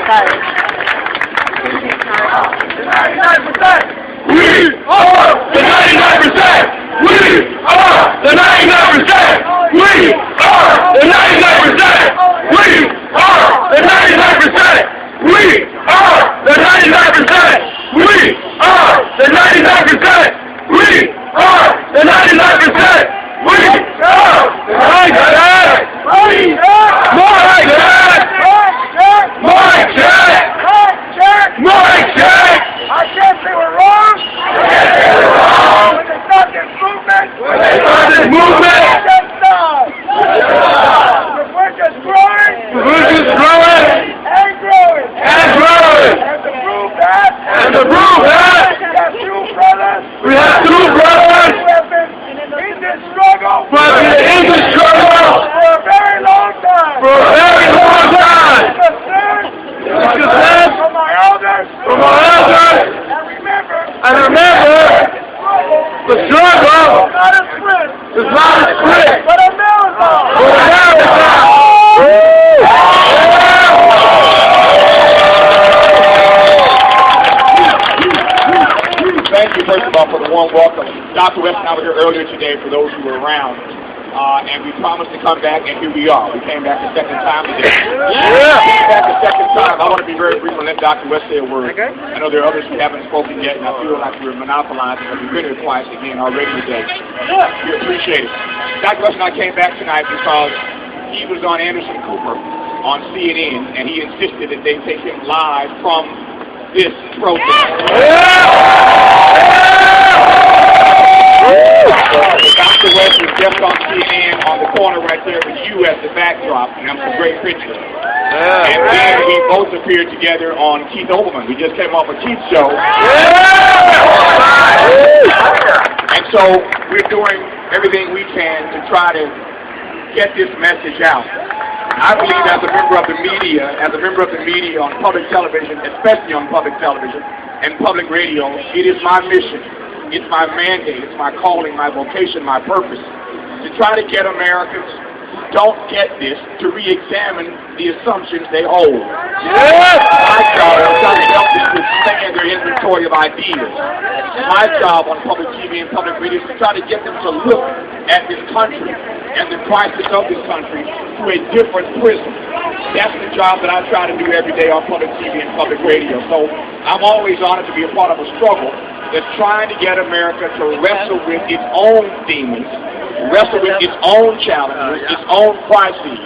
We are the 99%! We are the 99%! We are the 99%! We are the 99%! We are the 99%! We are the 99%! We are the 99%! We are the 99%! More like that! More check! More check! I guess they were wrong. When they started this movement. We're just growing. And growing. And to prove that. We have two brothers. Who have been in this struggle. For a very long time. From our elders. And remember, the struggle is not a sprint, but a marathon. Thank you, first of all, for the warm welcome. Dr. West and I were here earlier today, for those who were around, and we promised to come back, and here we are. We came back a second time today. Back a second time. I want to be very brief and let Dr. West say a word. Okay. I know there are others who haven't spoken yet, and I feel like we're monopolizing, but we've been here twice again already today. We appreciate it. Dr. West and I came back tonight because he was on Anderson Cooper on CNN, and he insisted that they take him live from this protest. Dr. West was just on CNN on the corner right there with you as the backdrop, and them some great pictures. And then we both appeared together on Keith Olbermann. We just came off a Keith show. And so we're doing everything we can to try to get this message out. I believe as a member of the media on public television, especially on public television and public radio, it is my mission. It's my mandate, it's my calling, my vocation, my purpose, to try to get Americans who don't get this to re-examine the assumptions they hold. My job is to help them to expand their inventory of ideas. My job on public TV and public radio is to try to get them to look at this country and the crisis of this country through a different prism. That's the job that I try to do every day on public TV and public radio. So I'm always honored to be a part of a struggle that's trying to get America to wrestle with its own demons, wrestle with its own challenges, its own crises.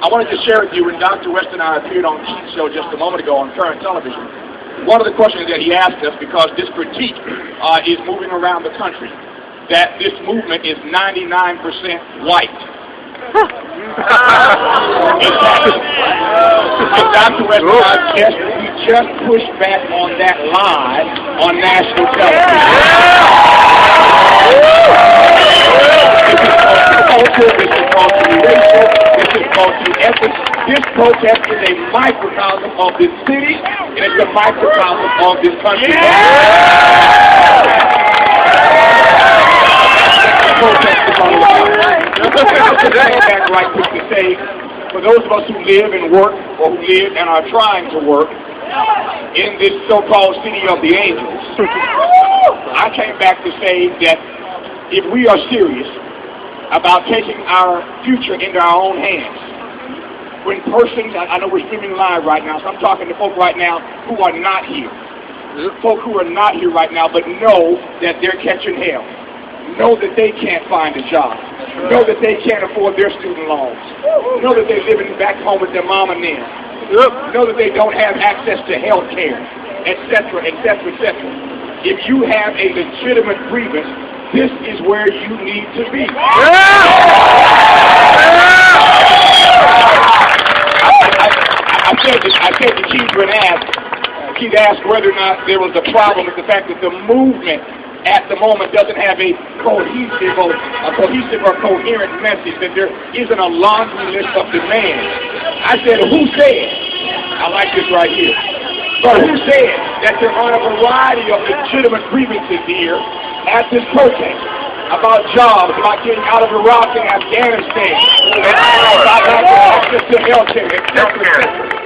I wanted to share with you, when Dr. West and I appeared on Keith's show just a moment ago on current television, one of the questions that he asked us, because this critique is moving around the country, that this movement is 99% white. And Dr. West and I just pushed back on that live on national television. This is multi-racial, this is multi-ethnic. This protest is a microcosm of this city, and it's a microcosm of this country. Back right quick to say, for those of us who live and work, or who live and are trying to work in this so-called city of the angels, I came back to say that if we are serious about taking our future into our own hands, when persons, I know we're streaming live right now, so I'm talking to folk right now who are not here, folk who are not here right now, but know that they're catching hell. Know that they can't find a job. Know that they can't afford their student loans. Know that they're living back home with their mom and them. Know that they don't have access to health care, etc., etc., etc. If you have a legitimate grievance, this is where you need to be. I said to Keith when Keith asked whether or not there was a problem with the fact that the movement at the moment doesn't have a cohesive or coherent message, that there isn't a laundry list of demands. I said, who said? I like this right here. But who said that there are a variety of legitimate grievances here at this protest about jobs, about getting out of Iraq and Afghanistan, about access to health care, etc.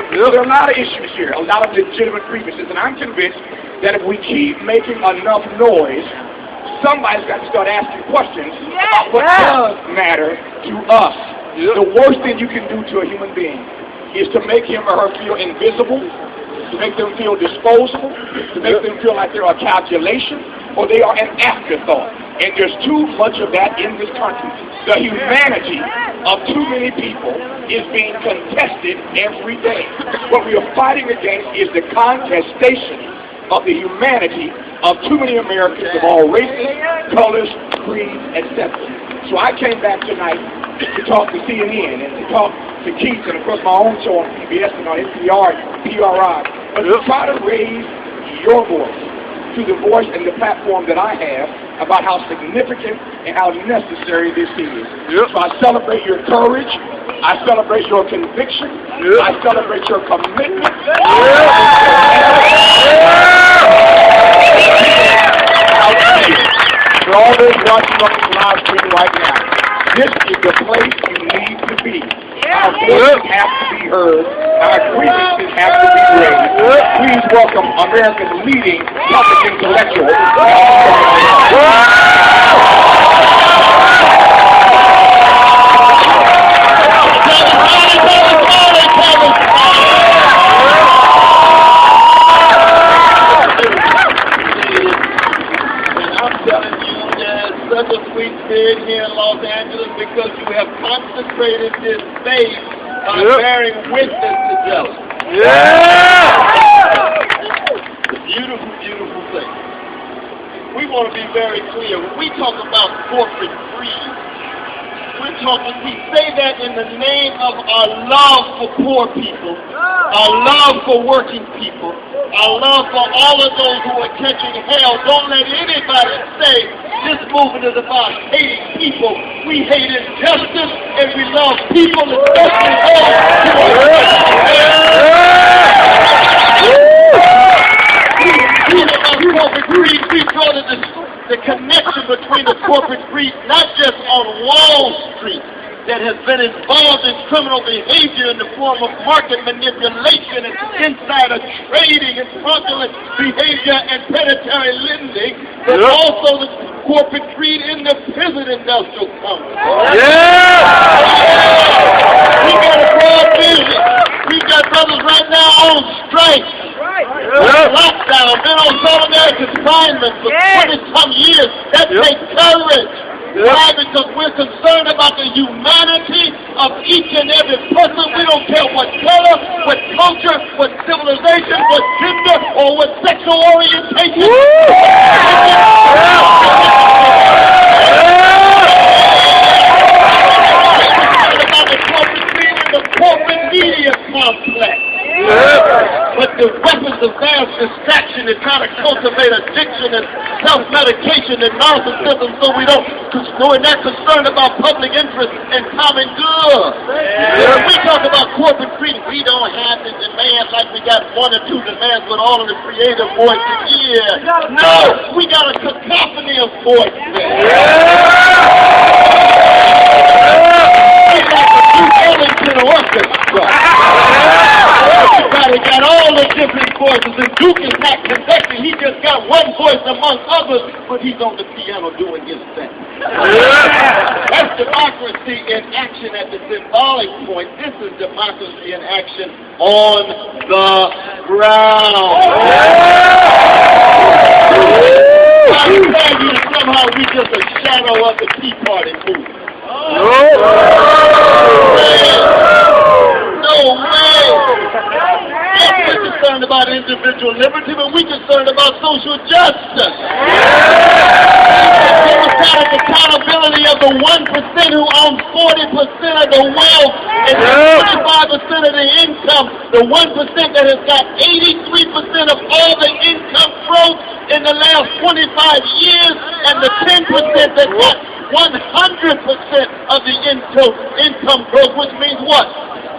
There are a lot of issues here, a lot of legitimate grievances, and I'm convinced that if we keep making enough noise, somebody's got to start asking questions about what does matter to us. The worst thing you can do to a human being is to make him or her feel invisible, to make them feel disposable, to make them feel like they're a calculation, or they are an afterthought. And there's too much of that in this country. The humanity of too many people is being contested every day. What we are fighting against is the contestation of the humanity of too many Americans of all races, colors, creeds, etc. So I came back tonight to talk to CNN and to talk to Keith and of course my own show on PBS and on NPR and PRI, but to try to raise your voice to the voice and the platform that I have about how significant and how necessary this is. So I celebrate your courage, I celebrate your conviction, I celebrate your commitment. For all those watching on this live stream right now, this is the place you need to be. Our voices have to be heard. Our grievances have to be raised. Please welcome America's leading public intellectual. Such a sweet spirit here in Los Angeles because you have concentrated this faith by bearing witness to justice. Beautiful, beautiful thing. We want to be very clear. When we talk about corporate greed, we're talking, we say that in the name of our love for poor people, our love for working people, our love for all of those who are catching hell. Don't let anybody say this movement is about hating people. We hate injustice and we love people, especially those who are corporate greed. We draw the connection between the corporate greed, not just on Wall Street, that has been involved in criminal behavior in the form of market manipulation and insider trading and fraudulent behavior and predatory lending, but also the corporate greed in the prison industrial complex. We got a broad vision. We've got brothers right now on strike. Lockdown, been on solitary confinement for 20-some years. That takes courage. Why? Because we're concerned about the humanity of each and every person. We don't care what color, what culture, what civilization, what gender, or what sexual orientation. About the corporate greed and the corporate media complex. But the weapons of mass distraction is trying to cultivate addiction and self-medication and narcissism so we're not concerned about public interest and common good. When we talk about corporate greed, we don't have the demand like we got one or two demands with all of the creative voices here. No, we got a cacophony of voices. We got the Duke Ellington Orchestra. Everybody got all the different voices, and Duke is not conducting. He just got one voice among others, but he's on the piano doing his thing. That's democracy in action at the symbolic point. This is democracy in action on the ground. I'm telling you, somehow we just a shadow of the Tea Party movement. No way! Yes, we're concerned about individual liberty, but we're concerned about social justice. Democratic accountability of the 1% who own 40% of the wealth and 25% of the income, the 1% that has got 83% of all the income growth in the last 25 years, and the 10% that got 100% of the income growth, which means what?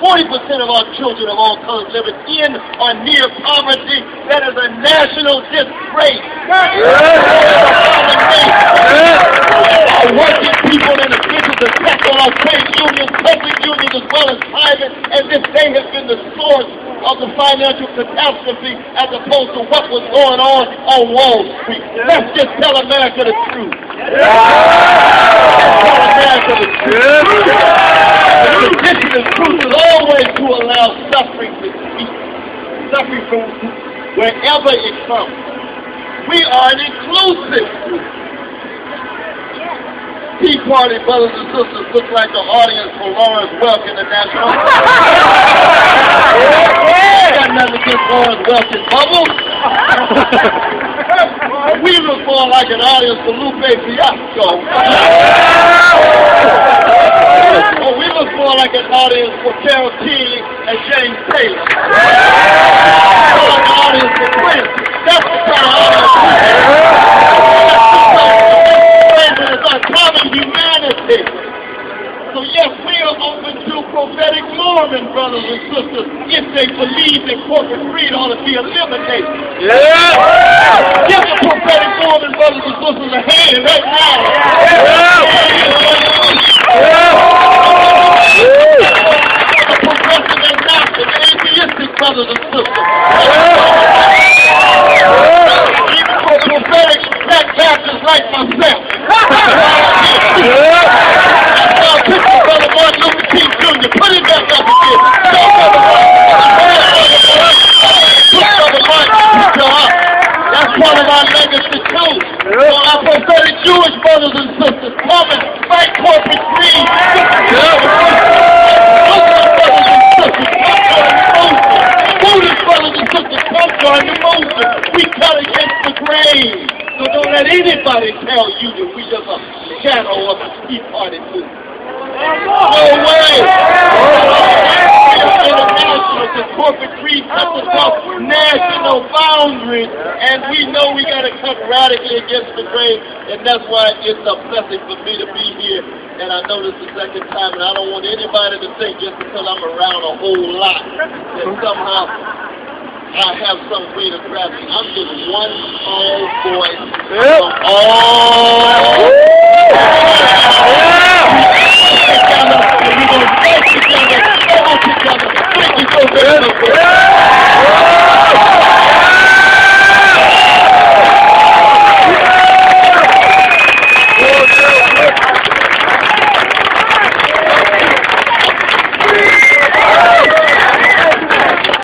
40% of our children of all colors living in or near poverty. That is a national disgrace. Our working people and the business attack on our trade unions, public unions as well as private, as if they have been the source of the financial catastrophe as opposed to what was going on Wall Street. Let's just tell America the truth. Let's tell America the truth. The condition of truth is always to allow suffering to cease. Suffering from wherever it comes. We are an inclusive group. Tea Party brothers and sisters look like the audience for Lawrence Welk in the National. Got nothing against Lawrence Welk and Bubbles. We look more like an audience for Lupe Fiasco. Or we look more like an audience for Carol King and James Taylor. Or an audience for Prince. That's the kind of audience. It's uncommon humanity. So yes, we are open to prophetic Mormon brothers and sisters if they believe that corporate greed ought to be eliminated. Yeah! Give the prophetic Mormon brothers and sisters a hand right now. The progressive agnostic, atheistic brothers and sisters. Even for prophetic black Baptists like myself. Brother Martin Luther King Jr. Put it back up again. Brother Martin, that's part of our legacy too. So our prophetic Jewish brothers and sisters, come and fight corporate greed. Muslim brothers and sisters, come join the movement. Buddhist brothers and sisters, come join the movement. We cut against the grain. So don't let anybody tell you that we just a shadow of the Tea Party movement. No way! International, the corporate greed cuts across national boundaries, and we know we got to cut radically against the grain, and that's why it's a blessing for me to be here. And I know this is the second time, and I don't want anybody to think just because I'm around a whole lot that somehow I have some way to grab it. I'm just one small voice from all